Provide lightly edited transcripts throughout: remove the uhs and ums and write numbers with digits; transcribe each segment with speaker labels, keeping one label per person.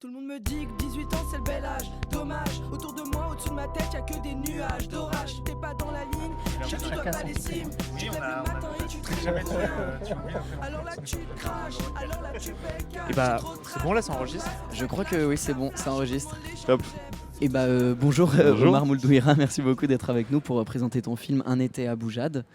Speaker 1: Tout le monde me dit que 18 ans c'est le bel âge. Dommage, autour de moi, au-dessus de ma tête, y'a que des nuages d'orage. T'es pas dans la ligne, je ne dois pas les cimes. Tu te lèves le matin et tu te alors là tu craches, alors là tu pécages.
Speaker 2: Et bah, c'est bon là, ça enregistre.
Speaker 3: Je crois que oui, c'est bon, ça enregistre.
Speaker 4: Top.
Speaker 3: Et bah bonjour,
Speaker 4: Bonjour.
Speaker 3: Omar Mouldouira, merci beaucoup d'être avec nous pour présenter ton film Un été à Boujade.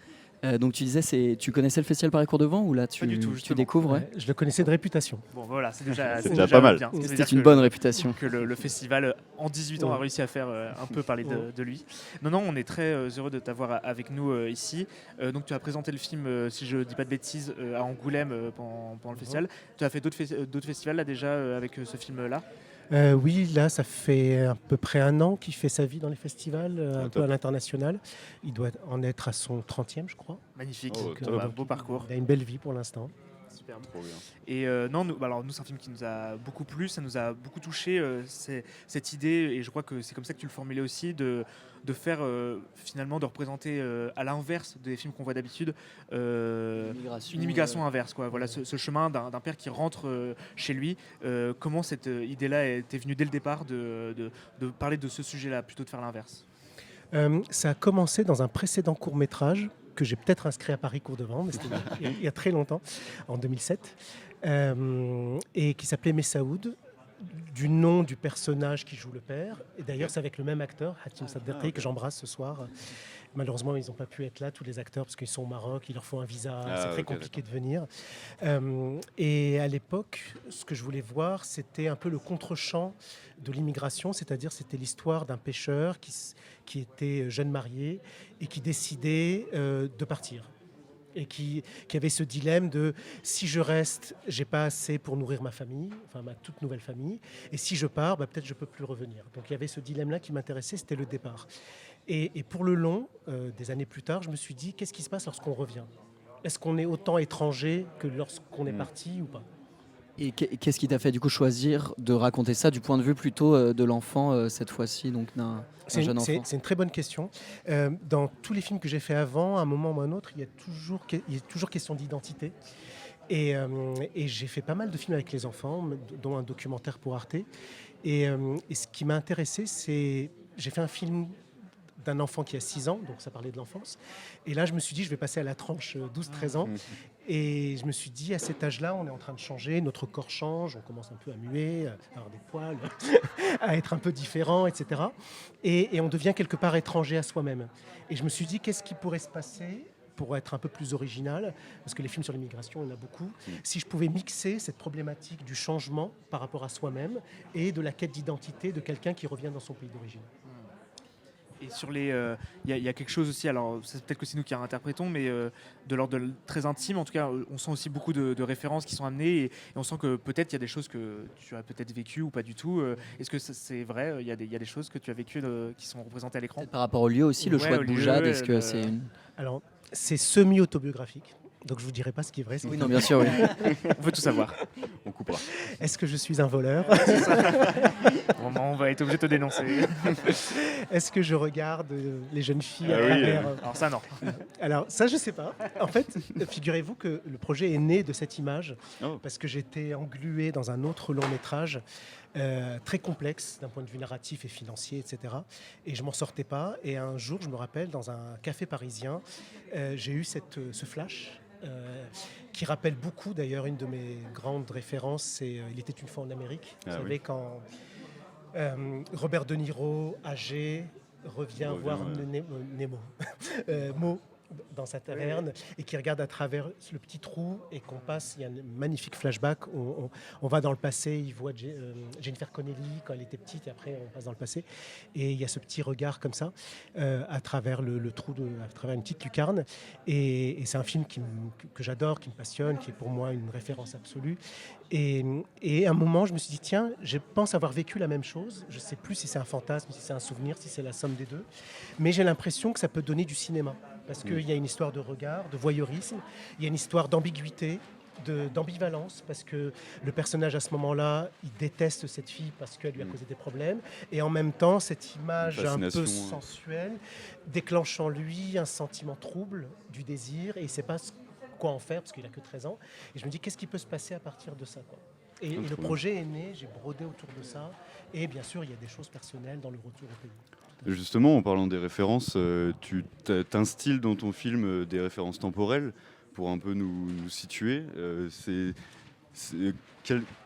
Speaker 3: Donc tu disais, tu connaissais le festival Paris Cours de Vent ou là
Speaker 2: Pas du tout,
Speaker 3: tu
Speaker 2: justement.
Speaker 3: découvres ouais.
Speaker 5: Je le connaissais de réputation.
Speaker 2: Bon, voilà, c'est déjà
Speaker 4: pas mal.
Speaker 2: bien. Ça veut
Speaker 3: C'était
Speaker 2: dire
Speaker 3: une
Speaker 2: que
Speaker 3: bonne réputation.
Speaker 2: Que le festival, en 18 ans, a réussi à faire un peu parler de lui. Non, on est très heureux de t'avoir avec nous ici. Donc, tu as présenté le film, si je ne dis pas de bêtises, à Angoulême pendant le festival. Tu as fait d'autres festivals là déjà avec ce film-là.
Speaker 5: Oui, là, ça fait à peu près un an qu'il fait sa vie dans les festivals, un peu à l'international. Il doit en être à son 30e, je crois.
Speaker 2: Magnifique,
Speaker 4: Oh,
Speaker 2: beau parcours.
Speaker 5: Il a une belle vie pour l'instant.
Speaker 2: Superbe.
Speaker 4: Trop bien.
Speaker 2: Et nous, c'est un film qui nous a beaucoup plu, ça nous a beaucoup touché, cette idée, et je crois que c'est comme ça que tu le formulais aussi, de faire finalement, de représenter à l'inverse des films qu'on voit d'habitude, une immigration inverse. Quoi. Voilà, ce chemin d'un père qui rentre chez lui. Comment cette idée-là était venue dès le départ de parler de ce sujet-là, plutôt de faire l'inverse?
Speaker 5: Ça a commencé dans un précédent court-métrage que j'ai peut-être inscrit à Paris Cours de Vent, mais c'était il y a très longtemps, en 2007, et qui s'appelait Messaoud, du nom du personnage qui joue le père. Et d'ailleurs, c'est avec le même acteur, Hatim Saddeqi, que j'embrasse ce soir. Malheureusement, ils n'ont pas pu être là, tous les acteurs, parce qu'ils sont au Maroc, il leur faut un visa, c'est très compliqué de venir. Et à l'époque, ce que je voulais voir, c'était un peu le contre-champ de l'immigration, c'est-à-dire c'était l'histoire d'un pêcheur qui était jeune marié et qui décidait de partir. Et qui avait ce dilemme de si je reste, j'ai pas assez pour nourrir ma famille, enfin ma toute nouvelle famille, et si je pars, peut-être je peux plus revenir. Donc il y avait ce dilemme-là qui m'intéressait, c'était le départ. Et pour le long, des années plus tard, je me suis dit qu'est-ce qui se passe lorsqu'on revient? Est-ce qu'on est autant étranger que lorsqu'on est parti ou pas?
Speaker 3: Et qu'est-ce qui t'a fait du coup choisir de raconter ça du point de vue plutôt de l'enfant cette fois-ci, donc d'un jeune enfant?
Speaker 5: C'est une très bonne question. Dans tous les films que j'ai fait avant, à un moment ou à un autre, il y a toujours question d'identité. Et j'ai fait pas mal de films avec les enfants, dont un documentaire pour Arte. Et ce qui m'a intéressé, c'est... J'ai fait un film d'un enfant qui a 6 ans, donc ça parlait de l'enfance. Et là, je me suis dit, je vais passer à la tranche 12-13 ans. Et je me suis dit, à cet âge-là, on est en train de changer, notre corps change, on commence un peu à muer, à avoir des poils, à être un peu différent, etc. Et on devient quelque part étranger à soi-même. Et je me suis dit, qu'est-ce qui pourrait se passer pour être un peu plus original, parce que les films sur l'immigration, il y en a beaucoup, si je pouvais mixer cette problématique du changement par rapport à soi-même et de la quête d'identité de quelqu'un qui revient dans son pays d'origine.
Speaker 2: Et sur les, il y a quelque chose aussi. Alors, c'est peut-être que c'est nous qui réinterprétons, mais de l'ordre très intime. En tout cas, on sent aussi beaucoup de références qui sont amenées, et on sent que peut-être il y a des choses que tu as peut-être vécues ou pas du tout. Est-ce que c'est vrai? Il y a des choses que tu as vécues qui sont représentées à l'écran.
Speaker 3: Peut-être par rapport au lieu aussi, le choix de Boujade. Est-ce que c'est une...
Speaker 5: Alors, c'est semi-autobiographique. Donc je vous dirai pas ce qui est vrai.
Speaker 3: Oui, non, bien sûr, oui.
Speaker 2: On veut tout savoir.
Speaker 4: On coupera.
Speaker 5: Est-ce que je suis un voleur?
Speaker 2: On va être obligé de te dénoncer.
Speaker 5: Est-ce que je regarde les jeunes filles à
Speaker 4: oui,
Speaker 5: travers
Speaker 2: Alors ça, non.
Speaker 5: Alors ça, je sais pas. En fait, figurez-vous que le projet est né de cette image parce que j'étais englué dans un autre long métrage très complexe d'un point de vue narratif et financier, etc. Et je m'en sortais pas. Et un jour, je me rappelle, dans un café parisien, j'ai eu ce flash. Qui rappelle beaucoup, d'ailleurs, une de mes grandes références, c'est Il était une fois en Amérique. Vous savez, quand Robert De Niro, âgé, revient voir Nemo, Mo, dans sa taverne, et qui regarde à travers le petit trou, et qu'on passe, il y a un magnifique flashback, on va dans le passé, il voit Jennifer Connelly quand elle était petite, et après on passe dans le passé, et il y a ce petit regard comme ça, à travers le trou, à travers une petite lucarne, et c'est un film que j'adore, qui me passionne, qui est pour moi une référence absolue, et à un moment je me suis dit, tiens, je pense avoir vécu la même chose, je ne sais plus si c'est un fantasme, si c'est un souvenir, si c'est la somme des deux, mais j'ai l'impression que ça peut donner du cinéma. Parce qu'il y a une histoire de regard, de voyeurisme, il y a une histoire d'ambiguïté, d'ambivalence, parce que le personnage à ce moment-là, il déteste cette fille parce qu'elle lui a causé des problèmes, et en même temps, cette image un peu sensuelle déclenche en lui un sentiment trouble du désir, et il ne sait pas quoi en faire, parce qu'il n'a que 13 ans. Et je me dis, qu'est-ce qui peut se passer à partir de ça, quoi ? Et le projet est né, j'ai brodé autour de ça. Et bien sûr, il y a des choses personnelles dans le retour au pays.
Speaker 4: Justement, en parlant des références, tu t'instilles dans ton film des références temporelles pour un peu nous situer.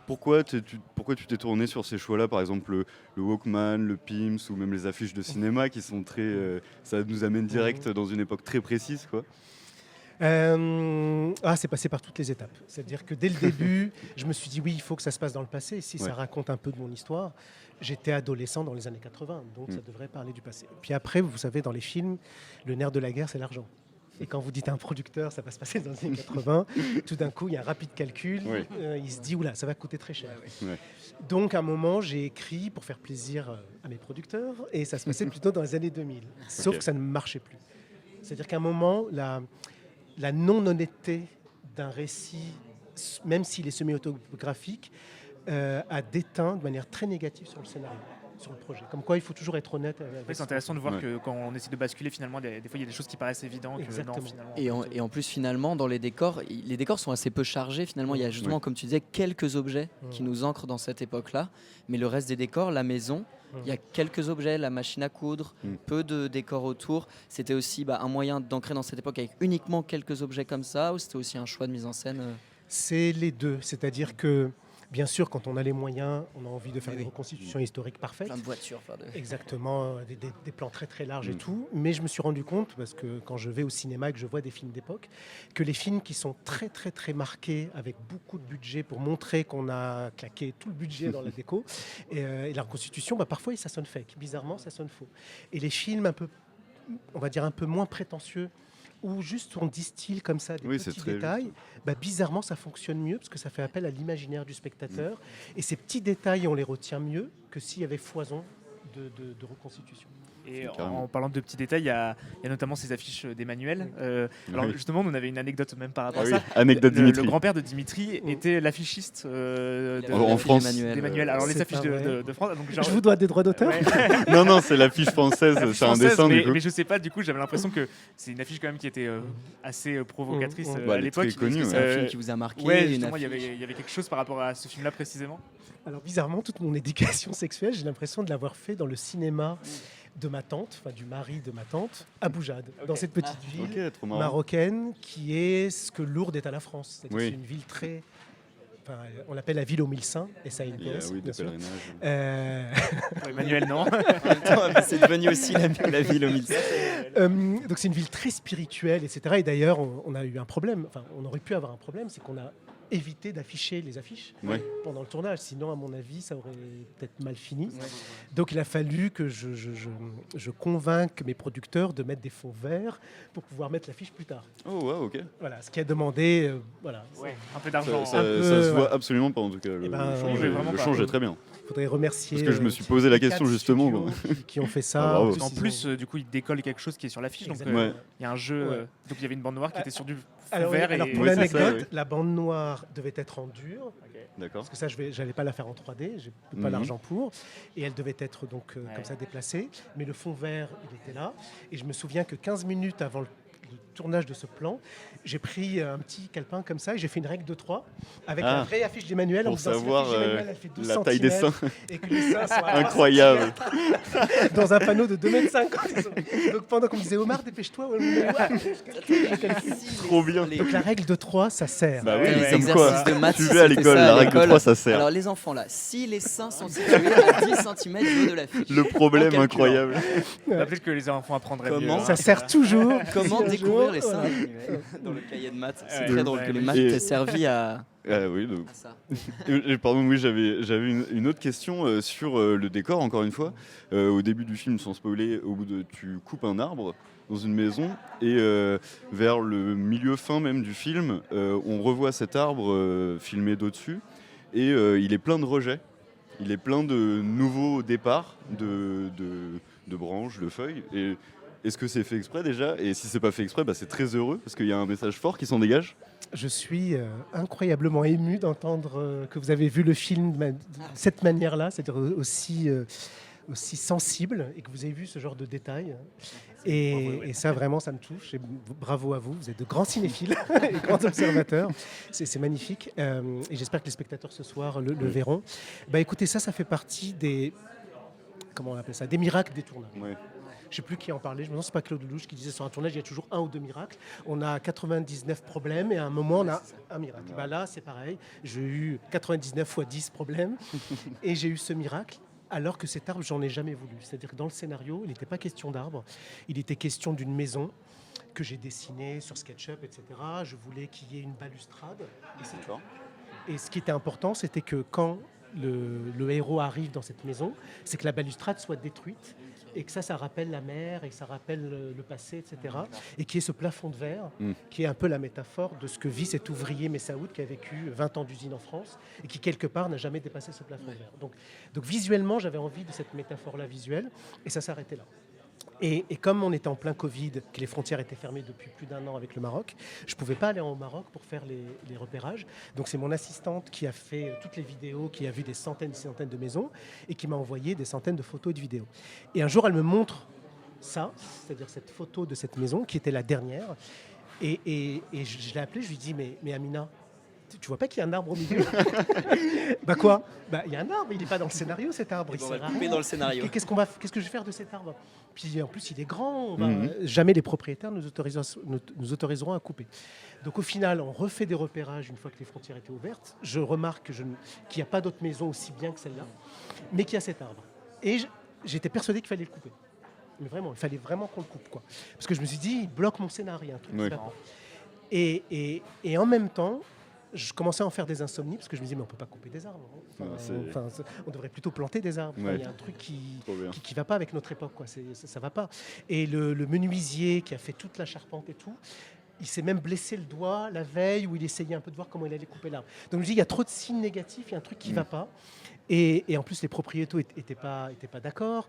Speaker 4: Pourquoi tu t'es tourné sur ces choix-là, par exemple le Walkman, le Pims ou même les affiches de cinéma qui sont très... ça nous amène direct dans une époque très précise, quoi.
Speaker 5: C'est passé par toutes les étapes. C'est-à-dire que dès le début, je me suis dit oui, il faut que ça se passe dans le passé. Si ça raconte un peu de mon histoire, j'étais adolescent dans les années 80, donc ça devrait parler du passé. Puis après, vous savez, dans les films, le nerf de la guerre, c'est l'argent. Et quand vous dites à un producteur, ça va se passer dans les années 80, tout d'un coup, il y a un rapide calcul. Il se dit, oula, ça va coûter très cher. Donc, à un moment, j'ai écrit pour faire plaisir à mes producteurs, et ça se passait plutôt dans les années 2000. Sauf que ça ne marchait plus. C'est-à-dire qu'à un moment, la non-honnêteté d'un récit, même s'il est semi-autobiographique, a déteint de manière très négative sur le scénario, sur le projet. Comme quoi, il faut toujours être honnête.
Speaker 2: C'est intéressant de voir que quand on essaie de basculer, finalement, des fois, il y a des choses qui paraissent évidentes.
Speaker 3: Et en plus, finalement, dans les décors sont assez peu chargés. Finalement, il y a justement, comme tu disais, quelques objets qui nous ancrent dans cette époque-là. Mais le reste des décors, la maison, il y a quelques objets, la machine à coudre, peu de décors autour. C'était aussi un moyen d'ancrer dans cette époque avec uniquement quelques objets comme ça, ou c'était aussi un choix de mise en scène
Speaker 5: C'est les deux. C'est-à-dire que, bien sûr, quand on a les moyens, on a envie de faire une reconstitution historique parfaite.
Speaker 3: Plein de voitures.
Speaker 5: Exactement, des plans très très larges et tout. Mais je me suis rendu compte, parce que quand je vais au cinéma et que je vois des films d'époque, que les films qui sont très très très marqués, avec beaucoup de budget pour montrer qu'on a claqué tout le budget dans la déco, et la reconstitution, parfois ça sonne fake. Bizarrement, ça sonne faux. Et les films un peu, on va dire un peu moins prétentieux, où juste on distille comme ça des petits détails, bizarrement ça fonctionne mieux parce que ça fait appel à l'imaginaire du spectateur. Et ces petits détails, on les retient mieux que s'il y avait foison de reconstitution.
Speaker 2: Et en parlant de petits détails, il y a notamment ces affiches d'Emmanuel. Alors justement, nous on avait une anecdote même par rapport à ça.
Speaker 4: Anecdote Dimitri.
Speaker 2: Le grand-père de Dimitri était l'affichiste
Speaker 4: en France
Speaker 2: d'Emmanuel. Alors les affiches de France. Donc,
Speaker 5: je vous dois des droits d'auteur.
Speaker 4: Non, c'est l'affiche française. C'est un dessin
Speaker 2: mais je sais pas. Du coup, j'avais l'impression que c'est une affiche quand même qui était assez provocatrice à l'époque.
Speaker 4: Très connue.
Speaker 3: C'est un film qui vous a marqué.
Speaker 2: Justement, il y avait quelque chose par rapport à ce film-là précisément.
Speaker 5: Alors bizarrement, toute mon éducation sexuelle, j'ai l'impression de l'avoir fait dans le cinéma de ma tante, du mari de ma tante, à Boujade, dans cette petite ville marocaine qui est ce que Lourdes est à la France. C'est une ville très... on l'appelle la ville aux 1000 saints, et ça a une pièce, bien sûr.
Speaker 2: Emmanuel, non.
Speaker 3: C'est devenu aussi la ville aux 1000 saints.
Speaker 5: Donc c'est une ville très spirituelle, etc. Et d'ailleurs, on a eu un problème, on aurait pu avoir un problème, c'est qu'on a éviter d'afficher les affiches pendant le tournage. Sinon, à mon avis, ça aurait peut-être mal fini. Donc, il a fallu que je convainque mes producteurs de mettre des fonds verts pour pouvoir mettre l'affiche plus tard.
Speaker 4: Ok.
Speaker 5: Voilà, ce qui a demandé...
Speaker 2: un peu d'argent.
Speaker 4: Ça se voit absolument pas, en tout cas. Le change est très bien.
Speaker 5: Il faudrait remercier...
Speaker 4: Parce que je me suis posé la question, justement.
Speaker 5: Qui ont fait ça.
Speaker 2: En plus, du coup, ils décollent quelque chose qui est sur l'affiche. Donc, il y a un jeu... Donc, il y avait une bande noire qui était sur du fond vert.
Speaker 5: Alors, pour l'anecdote, la bande noire devait être en dur,
Speaker 4: d'accord.
Speaker 5: parce que ça, je n'allais pas la faire en 3D, je n'ai pas l'argent pour, et elle devait être donc comme ça déplacée, mais le fond vert, il était là, et je me souviens que 15 minutes avant le tournage de ce plan, j'ai pris un petit calepin comme ça et j'ai fait une règle de 3 avec la vraie affiche d'Emmanuel
Speaker 4: pour
Speaker 5: en disant
Speaker 4: savoir
Speaker 5: si l'affiche elle fait 12
Speaker 4: la taille des seins
Speaker 5: et que les seins sont
Speaker 4: incroyable
Speaker 5: dans un panneau de 2,50 m. Donc pendant qu'on me disait Omar, dépêche-toi,
Speaker 4: trop bien.
Speaker 5: Donc la règle de 3, ça sert.
Speaker 4: Bah oui,
Speaker 3: les
Speaker 4: comme quoi
Speaker 3: exercices de maths,
Speaker 4: tu vas à l'école, la règle de 3 ça sert.
Speaker 3: Alors les enfants là, si les seins sont situés à 10 cm du haut de l'affiche.
Speaker 4: Le problème incroyable.
Speaker 2: Peut-être que les enfants apprendraient mieux.
Speaker 5: Ça sert toujours.
Speaker 3: Comment découvrir les seins dans le cahier de maths. C'est très drôle que les maths t'aient servi à...
Speaker 4: oui, donc.
Speaker 3: à ça.
Speaker 4: Pardon, oui, j'avais une autre question sur le décor, encore une fois. Au début du film, sans spoiler, tu coupes un arbre dans une maison et vers le milieu fin même du film, on revoit cet arbre filmé d'au-dessus et il est plein de rejets. Il est plein de nouveaux départs de branches, de feuilles. Et est-ce que c'est fait exprès déjà? Et si c'est pas fait exprès, c'est très heureux parce qu'il y a un message fort qui s'en dégage.
Speaker 5: Je suis incroyablement ému d'entendre que vous avez vu le film de cette manière-là, c'est-à-dire aussi aussi sensible et que vous avez vu ce genre de détails. Et ça, vraiment, ça me touche. Et bravo à vous. Vous êtes de grands cinéphiles et grands observateurs. C'est magnifique. Et j'espère que les spectateurs ce soir le verront. Écoutez, ça fait partie des... Comment on appelle ça ? Des miracles des tournages.
Speaker 4: Ouais.
Speaker 5: Je ne sais plus qui en parlait, je me demande, c'est pas Claude Lelouch qui disait sur un tournage, il y a toujours 1 ou 2 miracles. On a 99 problèmes et à un moment, on a un miracle. Là, c'est pareil. J'ai eu 99 fois 10 problèmes et j'ai eu ce miracle. Alors que cet arbre, j'en ai jamais voulu. C'est-à-dire que dans le scénario, il n'était pas question d'arbre, il était question d'une maison que j'ai dessinée sur SketchUp, etc. Je voulais qu'il y ait une balustrade. Et ce qui était important, c'était que quand le héros arrive dans cette maison, c'est que la balustrade soit détruite et que ça rappelle la mer et que ça rappelle le passé, etc. Et qu'il y ait ce plafond de verre qui est un peu la métaphore de ce que vit cet ouvrier Messaoud qui a vécu 20 ans d'usine en France et qui, quelque part, n'a jamais dépassé ce plafond de verre. Donc visuellement, j'avais envie de cette métaphore-là visuelle et ça s'arrêtait là. Et comme on était en plein Covid, que les frontières étaient fermées depuis plus d'1 an avec le Maroc, je ne pouvais pas aller au Maroc pour faire les repérages. Donc c'est mon assistante qui a fait toutes les vidéos, qui a vu des centaines de maisons et qui m'a envoyé des centaines de photos et de vidéos. Et un jour, elle me montre ça, c'est-à-dire cette photo de cette maison qui était la dernière. Et je l'ai appelée, je lui dis mais Amina, tu vois pas qu'il y a un arbre au milieu? Quoi? Il y a un arbre, il n'est pas dans le scénario cet arbre.
Speaker 3: On va le couper dans le scénario.
Speaker 5: Qu'est-ce que je vais faire de cet arbre? Puis en plus, il est grand. Jamais les propriétaires nous autoriseront à couper. Donc au final, on refait des repérages une fois que les frontières étaient ouvertes. Je remarque qu'il n'y a pas d'autre maison aussi bien que celle-là, mais qu'il y a cet arbre. Et j'étais persuadé qu'il fallait le couper. Mais vraiment, il fallait vraiment qu'on le coupe, quoi. Parce que je me suis dit, il bloque mon scénario, un truc qui va pas. Et en même temps, je commençais à en faire des insomnies parce que je me disais mais on peut pas couper des arbres. On devrait plutôt planter des arbres. Il y a un truc qui va pas avec notre époque, quoi. Ça va pas. Et le menuisier qui a fait toute la charpente et tout, il s'est même blessé le doigt la veille où il essayait un peu de voir comment il allait couper l'arbre. Donc je me dis il y a trop de signes négatifs, il y a un truc qui va pas. Et en plus les propriétaires étaient pas d'accord.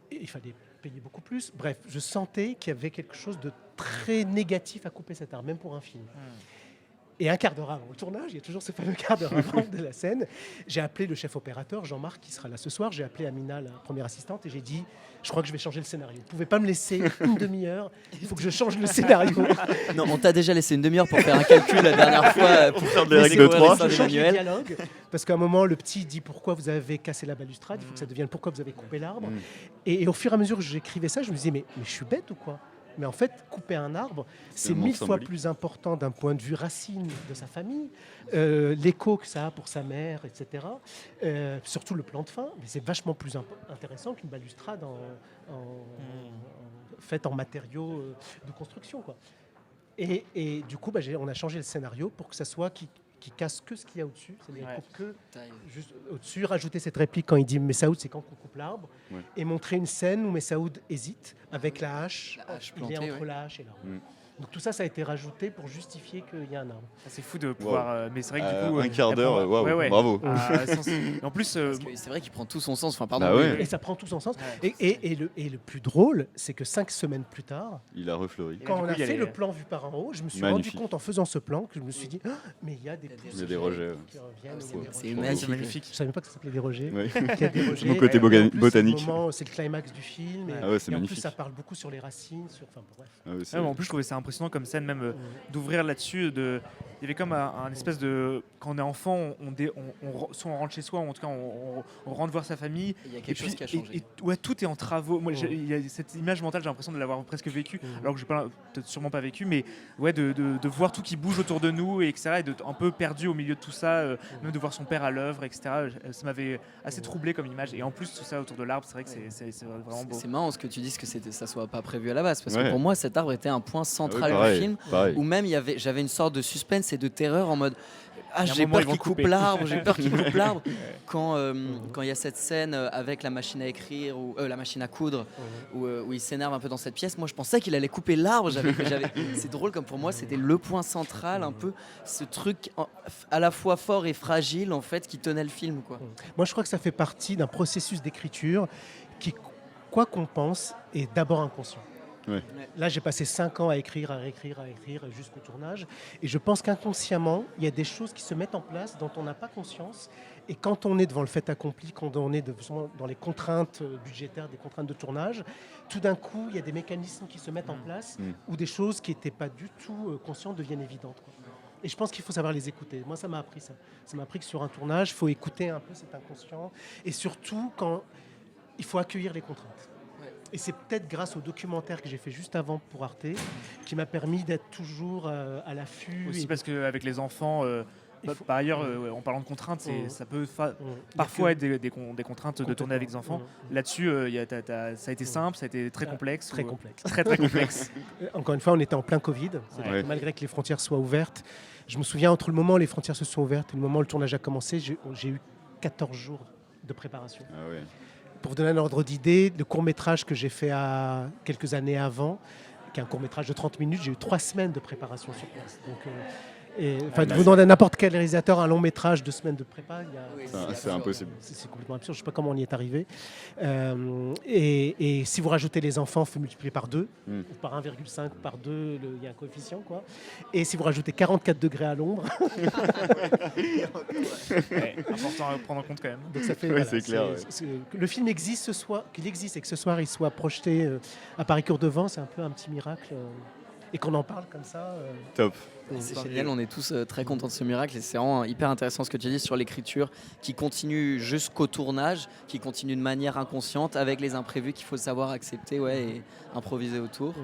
Speaker 5: Et il fallait payer beaucoup plus. Bref, je sentais qu'il y avait quelque chose de très négatif à couper cet arbre, même pour un film. Et un quart d'heure avant le tournage, il y a toujours ce fameux quart d'heure avant de la scène, j'ai appelé le chef opérateur, Jean-Marc, qui sera là ce soir. J'ai appelé Amina, la première assistante, et j'ai dit « Je crois que je vais changer le scénario. Vous ne pouvez pas me laisser une demi-heure, il faut que je change le scénario. »
Speaker 3: Non, on t'a déjà laissé une demi-heure pour faire un calcul la dernière fois. Pour
Speaker 4: faire des règles de 3.
Speaker 5: Je change les dialogues, parce qu'à un moment, le petit dit « Pourquoi vous avez cassé la balustrade ?» Il faut que ça devienne « Pourquoi vous avez coupé l'arbre ?» Et au fur et à mesure que j'écrivais ça, je me disais « Mais je suis bête ou quoi ?» Mais en fait, couper un arbre, c'est 1000 fois plus important d'un point de vue racine de sa famille, l'écho que ça a pour sa mère, etc. Surtout le plan de fin, mais c'est vachement plus intéressant qu'une balustrade faite en matériaux de construction, quoi. Et du coup, on a changé le scénario pour que ça soit qui casse que ce qu'il y a au-dessus, c'est-à-dire que juste au-dessus, rajouter cette réplique quand il dit Messaoud, c'est quand on coupe l'arbre, et montrer une scène où Messaoud hésite avec la hache il est entre la hache et l'arbre. Donc tout ça, ça a été rajouté pour justifier qu'il y a un arbre.
Speaker 2: C'est fou de pouvoir... Mais c'est vrai que du coup...
Speaker 4: un quart d'heure, bravo.
Speaker 2: En plus...
Speaker 3: c'est vrai qu'il prend tout son sens. Enfin, pardon.
Speaker 4: Ouais.
Speaker 5: Et ça prend tout son sens. Et le plus drôle, c'est que 5 semaines plus tard,
Speaker 4: il a refleuri.
Speaker 5: Quand on a fait le plan vu par en haut, je me suis rendu compte en faisant ce plan que je me suis dit mais il y a des pousses.
Speaker 4: Il y a des rejets.
Speaker 3: C'est
Speaker 2: magnifique.
Speaker 5: Je ne savais pas que ça s'appelait des rejets.
Speaker 4: C'est mon côté botanique.
Speaker 5: C'est le climax du film.
Speaker 4: C'est
Speaker 5: et en
Speaker 4: magnifique.
Speaker 5: plus, ça parle beaucoup sur les racines. Bref.
Speaker 2: En plus, je trouvais ça impressionnant comme scène, même d'ouvrir là-dessus. Il y avait comme un espèce de... Quand on est enfant, soit on rentre chez soi, ou en tout cas on rentre voir sa famille.
Speaker 3: Il y a quelque chose qui a changé.
Speaker 2: Tout est en travaux. Moi, il y a cette image mentale, j'ai l'impression de l'avoir presque vécu, alors que je n'ai peut-être sûrement pas vécu, mais de voir tout qui bouge autour de nous, et etc. Et d'être un peu perdu au milieu de tout ça, même de voir son père à l'œuvre, etc. Ça m'avait assez troublé comme image. Et en plus, tout ça autour de l'arbre, c'est vrai que c'est vraiment beau.
Speaker 3: C'est marrant ce que tu dises que ça soit pas prévu à la base, parce que pour moi, cet arbre était un point central du film, où même j'avais une sorte de suspense et de terreur en mode j'ai peur qu'il coupe l'arbre, j'ai peur qu'il coupe l'arbre. Quand il y a cette scène avec la machine à écrire ou la machine à coudre, où il s'énerve un peu dans cette pièce, moi je pensais qu'il allait couper l'arbre. C'est drôle comme pour moi c'était le point central, un peu ce truc à la fois fort et fragile en fait qui tenait le film, quoi.
Speaker 5: Moi je crois que ça fait partie d'un processus d'écriture qui, quoi qu'on pense, est d'abord inconscient.
Speaker 4: Ouais.
Speaker 5: Là, j'ai passé 5 ans à écrire jusqu'au tournage. Et je pense qu'inconsciemment, il y a des choses qui se mettent en place dont on n'a pas conscience Et quand on est devant le fait accompli, quand on est dans les contraintes budgétaires, des contraintes de tournage, tout d'un coup, il y a des mécanismes qui se mettent en place où des choses qui n'étaient pas du tout conscientes deviennent évidentes, quoi. Et je pense qu'il faut savoir les écouter. Moi, ça m'a appris ça. Ça m'a appris que sur un tournage, il faut écouter un peu cet inconscient. Et surtout, quand il faut accueillir les contraintes. Et c'est peut-être grâce au documentaire que j'ai fait juste avant pour Arte qui m'a permis d'être toujours à l'affût.
Speaker 2: Aussi parce qu'avec les enfants, par ailleurs, en parlant de contraintes, ça peut parfois être des contraintes de tourner avec des enfants. Là-dessus, ça a été simple, ça a été très complexe.
Speaker 5: Très complexe.
Speaker 2: Très complexe.
Speaker 5: Encore une fois, on était en plein Covid. C'est-à-dire que malgré que les frontières soient ouvertes, je me souviens entre le moment où les frontières se sont ouvertes et le moment où le tournage a commencé, j'ai eu 14 jours de préparation.
Speaker 4: Ah ouais.
Speaker 5: Pour vous donner un ordre d'idée, le court-métrage que j'ai fait quelques années avant, qui est un court-métrage de 30 minutes, j'ai eu 3 semaines de préparation sur place. Donc, vous demandez à n'importe quel réalisateur un long métrage, 2 semaines de prépa,
Speaker 4: c'est impossible.
Speaker 5: C'est complètement absurde, je ne sais pas comment on y est arrivé. Et si vous rajoutez les enfants, il faut multiplier par 2, ou par 1,5, par 2, il y a un coefficient, quoi. Et si vous rajoutez 44 degrés à l'ombre...
Speaker 2: important à prendre en compte quand même.
Speaker 5: Donc ça fait,
Speaker 4: c'est clair.
Speaker 5: Le film existe qu'il existe et que ce soir il soit projeté à Paris-Cours-de-Vent, c'est un peu un petit miracle. Et qu'on en parle comme ça.
Speaker 4: Top.
Speaker 3: C'est génial, on est tous très contents de ce miracle et c'est vraiment hyper intéressant ce que tu dis sur l'écriture qui continue jusqu'au tournage, qui continue de manière inconsciente avec les imprévus qu'il faut savoir accepter et improviser autour.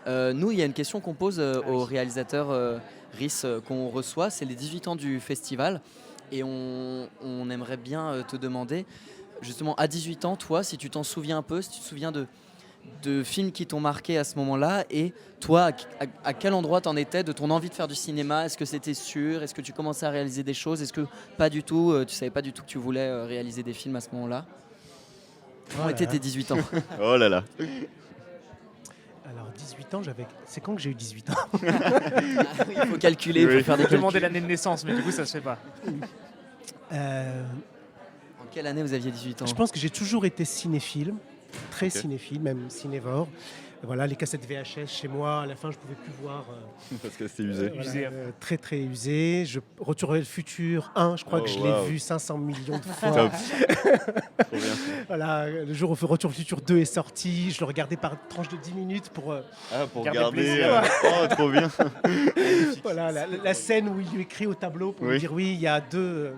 Speaker 3: Nous, il y a une question qu'on pose au réalisateur Rhys qu'on reçoit, c'est les 18 ans du festival et on aimerait bien te demander justement à 18 ans, toi, si tu t'en souviens un peu, si tu te souviens de films qui t'ont marqué à ce moment-là et toi, à quel endroit t'en étais de ton envie de faire du cinéma? Est-ce que c'était sûr? Est-ce que tu commençais à réaliser des choses? Est-ce que pas du tout, tu savais pas du tout que tu voulais réaliser des films à ce moment-là? Comment étaient tes 18 ans?
Speaker 4: Oh là là.
Speaker 5: Alors 18 ans, c'est quand que j'ai eu 18 ans?
Speaker 3: Il faut calculer, il faut faire des calculs.
Speaker 2: Demander l'année de naissance, mais du coup ça se fait pas.
Speaker 3: En quelle année vous aviez 18 ans?
Speaker 5: Je pense que j'ai toujours été cinéphile. Très cinéphile, même cinévore. Voilà, les cassettes VHS chez moi, à la fin je pouvais plus voir.
Speaker 4: Parce que c'était usé.
Speaker 5: Très très usé. Retour vers le futur 1, je crois que je l'ai vu 500 millions de fois.
Speaker 4: Top. Trop bien.
Speaker 5: Voilà, le jour où Retour vers le futur 2 est sorti, je le regardais par tranche de 10 minutes pour
Speaker 4: garder. Oh, trop bien.
Speaker 5: Voilà, la scène où il lui écrit au tableau pour lui dire oui, il y a deux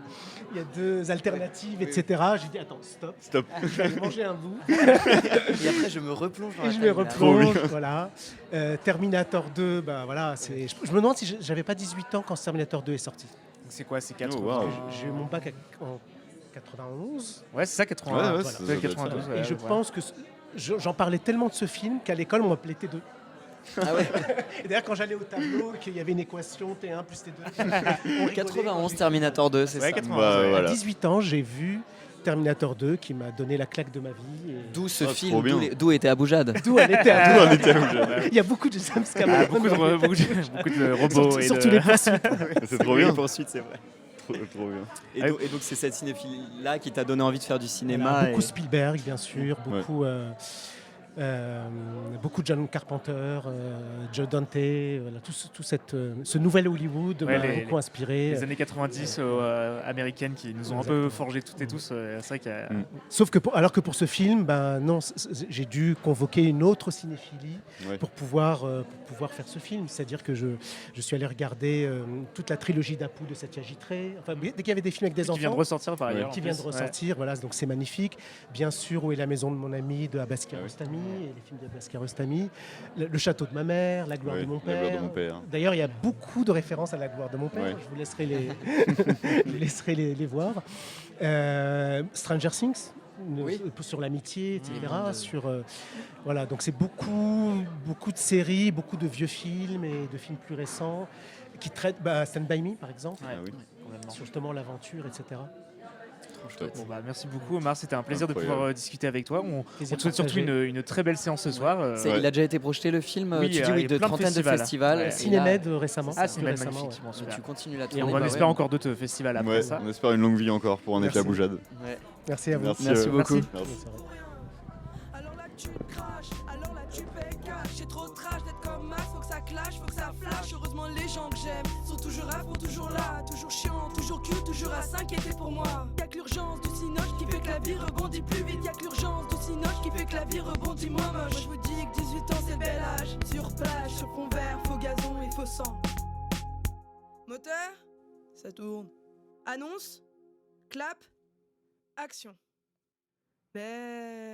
Speaker 5: alternatives, etc. J'ai dit attends, stop. Je vais aller manger un bout.
Speaker 3: Et après je me replonge dans la
Speaker 5: je me replonge, voilà. Terminator 2, voilà, je me demande si j'avais pas 18 ans quand Terminator 2 est sorti.
Speaker 2: C'est quoi, c'est 80?
Speaker 4: Oh, wow.
Speaker 5: J'ai eu mon bac en 91.
Speaker 2: Ouais, c'est ça, 80.
Speaker 4: Ouais,
Speaker 2: voilà. 92.
Speaker 5: Et je pense que j'en parlais tellement de ce film qu'à l'école on m'appelait T2.
Speaker 3: Ah ouais.
Speaker 5: Et d'ailleurs quand j'allais au tableau qu'il y avait une équation T1 plus T2.
Speaker 3: 91 Terminator 2, c'est ça.
Speaker 2: 91.
Speaker 5: À 18 ans, j'ai vu Terminator 2 qui m'a donné la claque de ma vie.
Speaker 3: D'où ce film,
Speaker 4: d'où
Speaker 3: était Abu Jad.
Speaker 5: D'où elle était à Abu. Il y a beaucoup de James Cameron.
Speaker 2: Beaucoup de robots.
Speaker 5: Surtout les poursuites.
Speaker 4: C'est trop bien.
Speaker 3: Les poursuites, c'est vrai.
Speaker 4: Trop bien.
Speaker 3: Et donc c'est cette cinéphilie-là qui t'a donné envie de faire du cinéma.
Speaker 5: Beaucoup Spielberg, bien sûr. Beaucoup de John Carpenter, Joe Dante, voilà, tout ce nouvel Hollywood m'a beaucoup inspiré.
Speaker 2: Les années 90 américaines qui nous ont un peu forgé toutes et tous. C'est vrai qu'il y a...
Speaker 5: Sauf que alors que pour ce film, non, j'ai dû convoquer une autre cinéphilie pour pouvoir faire ce film. C'est-à-dire que je suis allé regarder toute la trilogie d'Apu de Satyajit Ray. Enfin, dès qu'il y avait des films avec des enfants.
Speaker 2: Qui vient de ressortir par ailleurs.
Speaker 5: Qui vient de ressortir, voilà, donc c'est magnifique. Bien sûr, Où est la maison de mon ami de Abbas Kiarostami. Et les films d'Abbas Kiarostami, le château de ma mère, La gloire de mon père. D'ailleurs, il y a beaucoup de références à La gloire de mon père. Je vous laisserai les voir. Stranger Things, sur l'amitié, etc. Voilà, donc c'est beaucoup de séries, beaucoup de vieux films et de films plus récents qui traitent Stand By Me, par exemple, sur justement l'aventure, etc.
Speaker 2: Bon, merci beaucoup Omar, c'était un plaisir de pouvoir discuter avec toi. On te souhaite surtout une très belle séance ce soir.
Speaker 3: Il a déjà été projeté le film, tu dis de trentaine de festivals.
Speaker 5: Cinémed récemment.
Speaker 2: Cinémed, effectivement.
Speaker 3: Tu continues la tournée.
Speaker 2: Et on espère encore d'autres festivals après ça.
Speaker 4: On espère une longue vie encore pour En été à Abu Jad.
Speaker 5: Merci à vous.
Speaker 3: Merci beaucoup.
Speaker 1: Alors là tu craches, alors là tu pécaches. J'ai trop de rage d'être comme Max, faut que ça clash, faut que ça flash. Heureusement les gens que j'aime sont toujours à fond, toujours là, toujours chiant, toujours cul, toujours à s'inquiéter pour moi. que l'urgence du cinoche qui fait que la vie rebondit plus vite. Y'a que l'urgence du cinoche qui fait que la vie rebondit moins moche. Moi je vous dis que 18 ans c'est le bel âge. Sur plage, sur fond vert, faux gazon et faux sang. Moteur, ça tourne. Annonce, clap, action. Belle